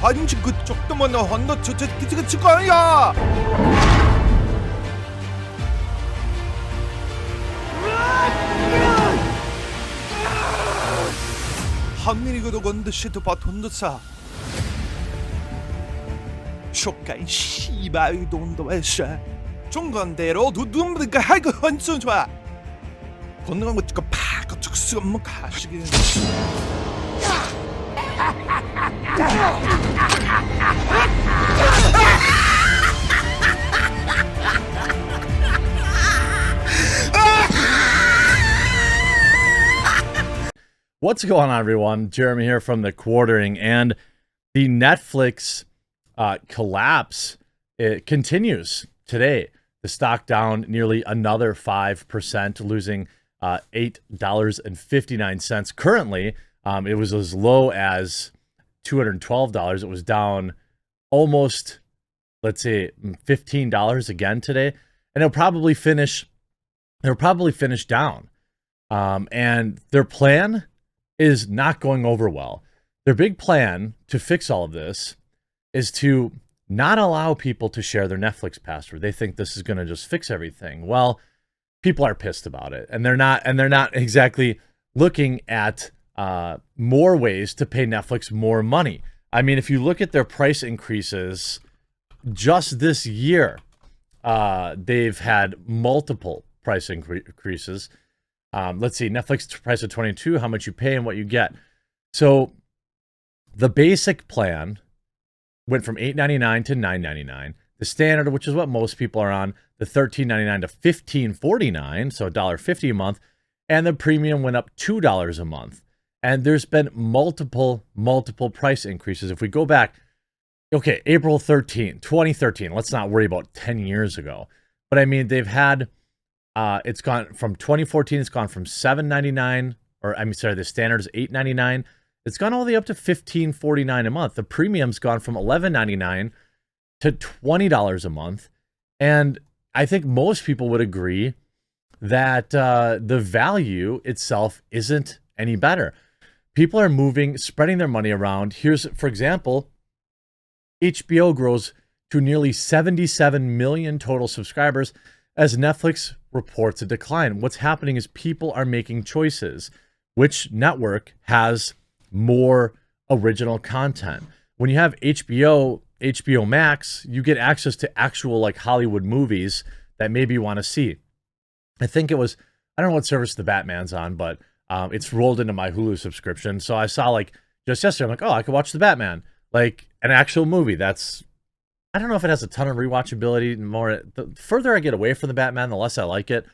아니지 그쪽도만 한다 저 거야. 한민이가도 건드 시도 바톤도사. 쇼카이 씨바이 돈도 애셔. 중간대로 두둠드가 하이그 헌순 좋아. 건너간 거 찍고 팍 죽수 없는 가시기. What's going on, everyone? Jeremy here from the Quartering, and the Netflix collapse, it continues today. The stock down nearly another 5%, losing $8.59. Currently, it was as low as $212. It was down almost, let's say, $15 again today, and it'll probably finish down. And their plan is not going over well. Their big plan to fix all of this is to not allow people to share their Netflix password. They think this is going to just fix everything. Well, people are pissed about it, and they're not exactly looking at more ways to pay Netflix more money. I mean, if you look at their price increases just this year, they've had multiple price increases. Let's see, Netflix price of $22, how much you pay and what you get. So the basic plan went from $8.99 to $9.99. The standard, which is what most people are on, the $13.99 to $15.49, so $1.50 a month. And the premium went up $2 a month. And there's been multiple price increases. If we go back, okay, April 13, 2013, let's not worry about 10 years ago. But I mean, they've had... it's gone from 2014. It's gone from $7.99, or I'm sorry, the standard is $8.99. It's gone all the way up to $15.49 a month. The premium's gone from $11.99 to $20 a month, and I think most people would agree that the value itself isn't any better. People are spreading their money around. Here's, for example, HBO grows to nearly 77 million total subscribers as Netflix reports a decline. What's happening is people are making choices. Which network has more original content? When you have HBO Max, you get access to actual like Hollywood movies that maybe you want to see. I think it was, I don't know what service the Batman's on, but it's rolled into my Hulu subscription. So I saw like just yesterday, I'm like, oh, I could watch the Batman, like an actual movie. I don't know if it has a ton of rewatchability. The further I get away from the Batman, the less I like it.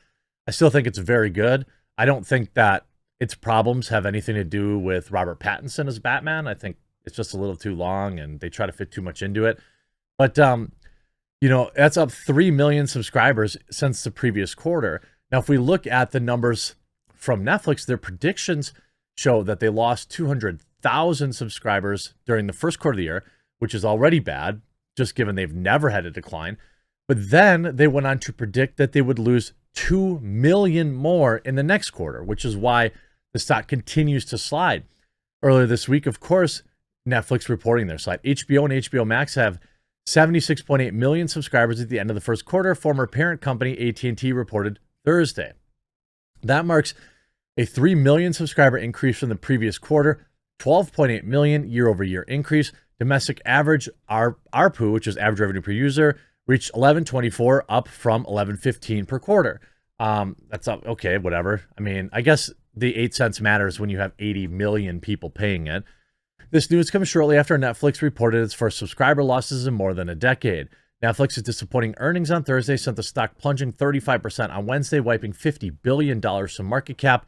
I still think it's very good. I don't think that its problems have anything to do with Robert Pattinson as Batman. I think it's just a little too long and they try to fit too much into it. But, that's up 3 million subscribers since the previous quarter. Now, if we look at the numbers from Netflix, their predictions show that they lost 200,000 subscribers during the first quarter of the year, which is already bad, just given they've never had a decline. But then they went on to predict that they would lose 2 million more in the next quarter, which is why the stock continues to slide. Earlier this week, of course, Netflix reporting their slide. HBO and HBO Max have 76.8 million subscribers at the end of the first quarter. Former parent company AT&T reported Thursday. That marks a 3 million subscriber increase from the previous quarter, 12.8 million year-over-year increase. Domestic average ARPU, which is average revenue per user, reached $11.24, up from $11.15 per quarter. That's up. Okay, whatever. I mean, I guess the 8 cents matters when you have 80 million people paying it. This news comes shortly after Netflix reported its first subscriber losses in more than a decade. Netflix's disappointing earnings on Thursday sent the stock plunging 35% on Wednesday, wiping $50 billion from market cap.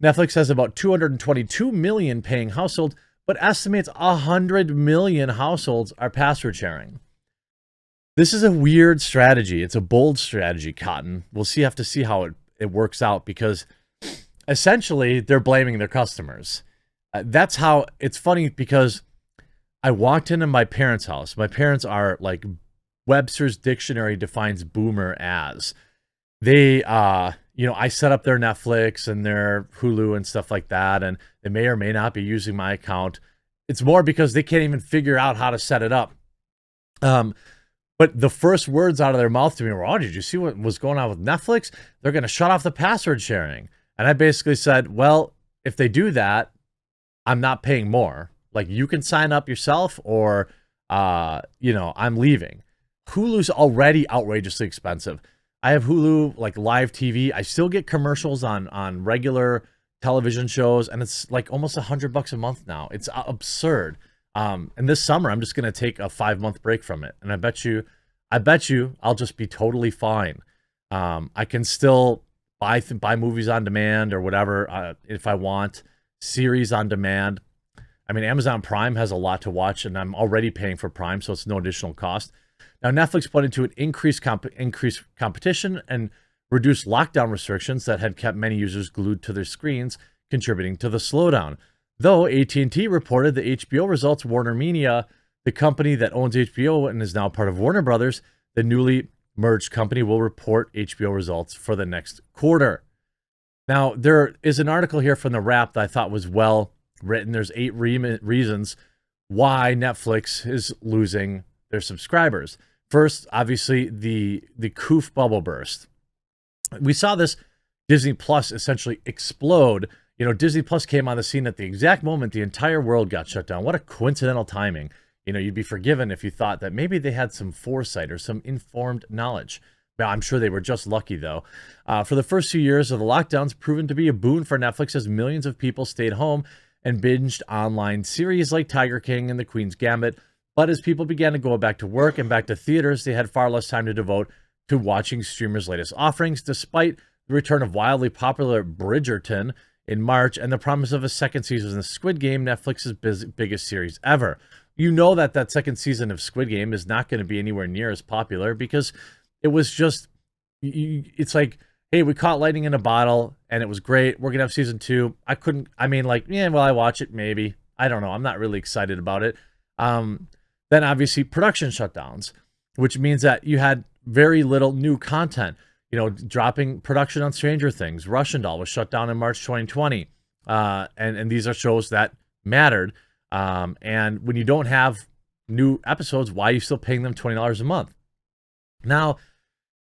Netflix has about 222 million paying households, but estimates 100 million households are password sharing. This is a weird strategy. It's a bold strategy, Cotton. We'll have to see how it works out, because essentially they're blaming their customers. That's how it's funny, because I walked into my parents' house. My parents are like, Webster's dictionary defines boomer as. They, I set up their Netflix and their Hulu and stuff like that, and they may or may not be using my account. It's more because they can't even figure out how to set it up. But the first words out of their mouth to me were, "Oh, did you see what was going on with Netflix? They're going to shut off the password sharing." And I basically said, well, if they do that, I'm not paying more. Like, you can sign up yourself, or, I'm leaving. Hulu's already outrageously expensive. I have Hulu, like live TV. I still get commercials on regular television shows, and it's like almost $100 a month now. It's absurd. And this summer, I'm just going to take a 5-month break from it. And I bet you I'll just be totally fine. I can still buy movies on demand or whatever if I want, series on demand. I mean, Amazon Prime has a lot to watch, and I'm already paying for Prime, so it's no additional cost. Now, Netflix pointed to an increased competition and reduced lockdown restrictions that had kept many users glued to their screens, contributing to the slowdown. Though AT&T reported the HBO results, Warner Media, the company that owns HBO and is now part of Warner Brothers, the newly merged company, will report HBO results for the next quarter. Now, there is an article here from The Wrap that I thought was well written. There's 8 reasons why Netflix is losing their subscribers. First, obviously, the coof bubble burst. We saw this Disney Plus essentially explode. Disney Plus came on the scene at the exact moment the entire world got shut down. What a coincidental timing. You'd be forgiven if you thought that maybe they had some foresight or some informed knowledge. Well, I'm sure they were just lucky, though. For the first 2 years of the lockdowns, proven to be a boon for Netflix as millions of people stayed home and binged online series like Tiger King and The Queen's Gambit. But as people began to go back to work and back to theaters, they had far less time to devote to watching streamers' latest offerings, despite the return of wildly popular Bridgerton in March and the promise of a second season of Squid Game, Netflix's biggest series ever. You know that second season of Squid Game is not going to be anywhere near as popular because it was just, it's like, hey, we caught lightning in a bottle and it was great. We're going to have season 2. I watch it maybe. I don't know. I'm not really excited about it. Then obviously production shutdowns, which means that you had very little new content. Dropping production on Stranger Things. Russian Doll was shut down in March 2020. And these are shows that mattered. And when you don't have new episodes, why are you still paying them $20 a month? Now,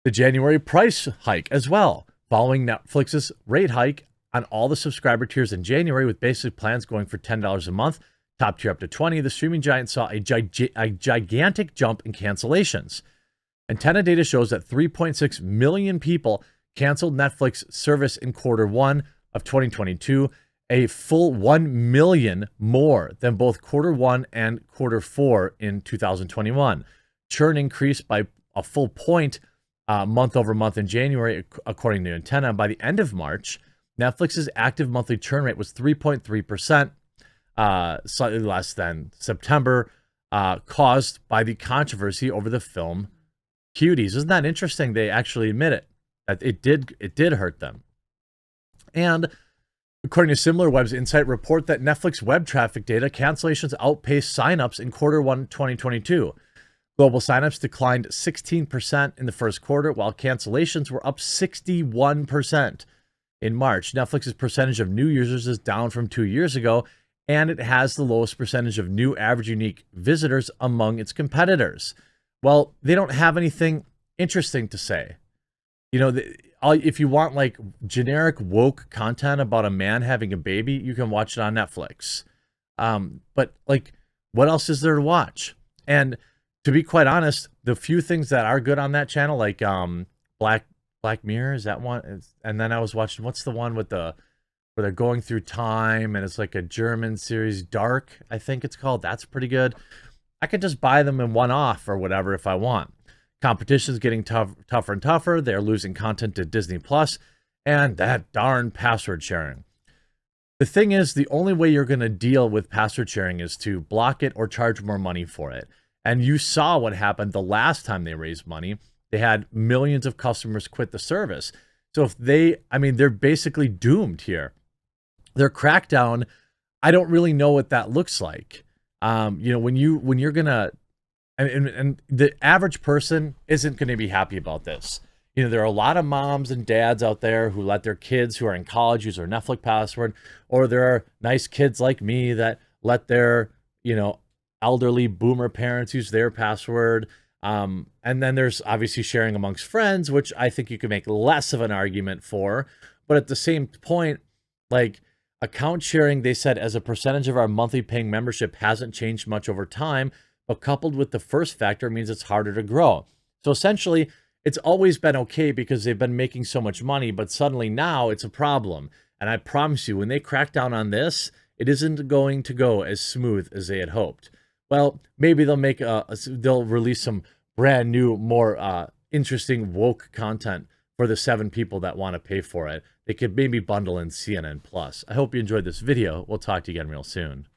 the January price hike as well, following Netflix's rate hike on all the subscriber tiers in January, with basic plans going for $10 a month, top tier up to $20. The streaming giant saw a gigantic jump in cancellations. Antenna data shows that 3.6 million people canceled Netflix service in Q1 of 2022, a full 1 million more than both Q1 and Q4 in 2021. Churn increased by a full point month over month in January, according to Antenna. By the end of March, Netflix's active monthly churn rate was 3.3%, slightly less than September, caused by the controversy over the film Cuties. Isn't that interesting? They actually admit it, that it did hurt them. And according to SimilarWeb's Insight report that Netflix web traffic data, cancellations outpaced signups in Q1 2022. Global signups declined 16% in the first quarter, while cancellations were up 61% in March. Netflix's percentage of new users is down from 2 years ago, and it has the lowest percentage of new average unique visitors among its competitors. Well, they don't have anything interesting to say. If you want like generic woke content about a man having a baby, you can watch it on Netflix. But like, what else is there to watch? And to be quite honest, the few things that are good on that channel, like Black Mirror, is that one? And then I was watching, what's the one with where they're going through time, and it's like a German series, Dark, I think it's called. That's pretty good. I could just buy them in one-off or whatever if I want. Competition is getting tougher and tougher. They're losing content to Disney Plus, and that darn password sharing. The thing is, the only way you're going to deal with password sharing is to block it or charge more money for it. And you saw what happened the last time they raised money. They had millions of customers quit the service. So if they're basically doomed here. Their crackdown, I don't really know what that looks like. When you're gonna, and the average person isn't going to be happy about this. There are a lot of moms and dads out there who let their kids who are in college use their Netflix password, or there are nice kids like me that let their elderly boomer parents use their password. And then there's obviously sharing amongst friends, which I think you can make less of an argument for. But at the same point, like account sharing, they said as a percentage of our monthly paying membership hasn't changed much over time, but coupled with the first factor means it's harder to grow. So essentially, it's always been okay because they've been making so much money, but suddenly now it's a problem. And I promise you, when they crack down on this, it isn't going to go as smooth as they had hoped. Well, maybe they'll release some brand new, more interesting woke content for the 7 people that want to pay for it. They could maybe bundle in CNN Plus. I hope you enjoyed this video. We'll talk to you again real soon.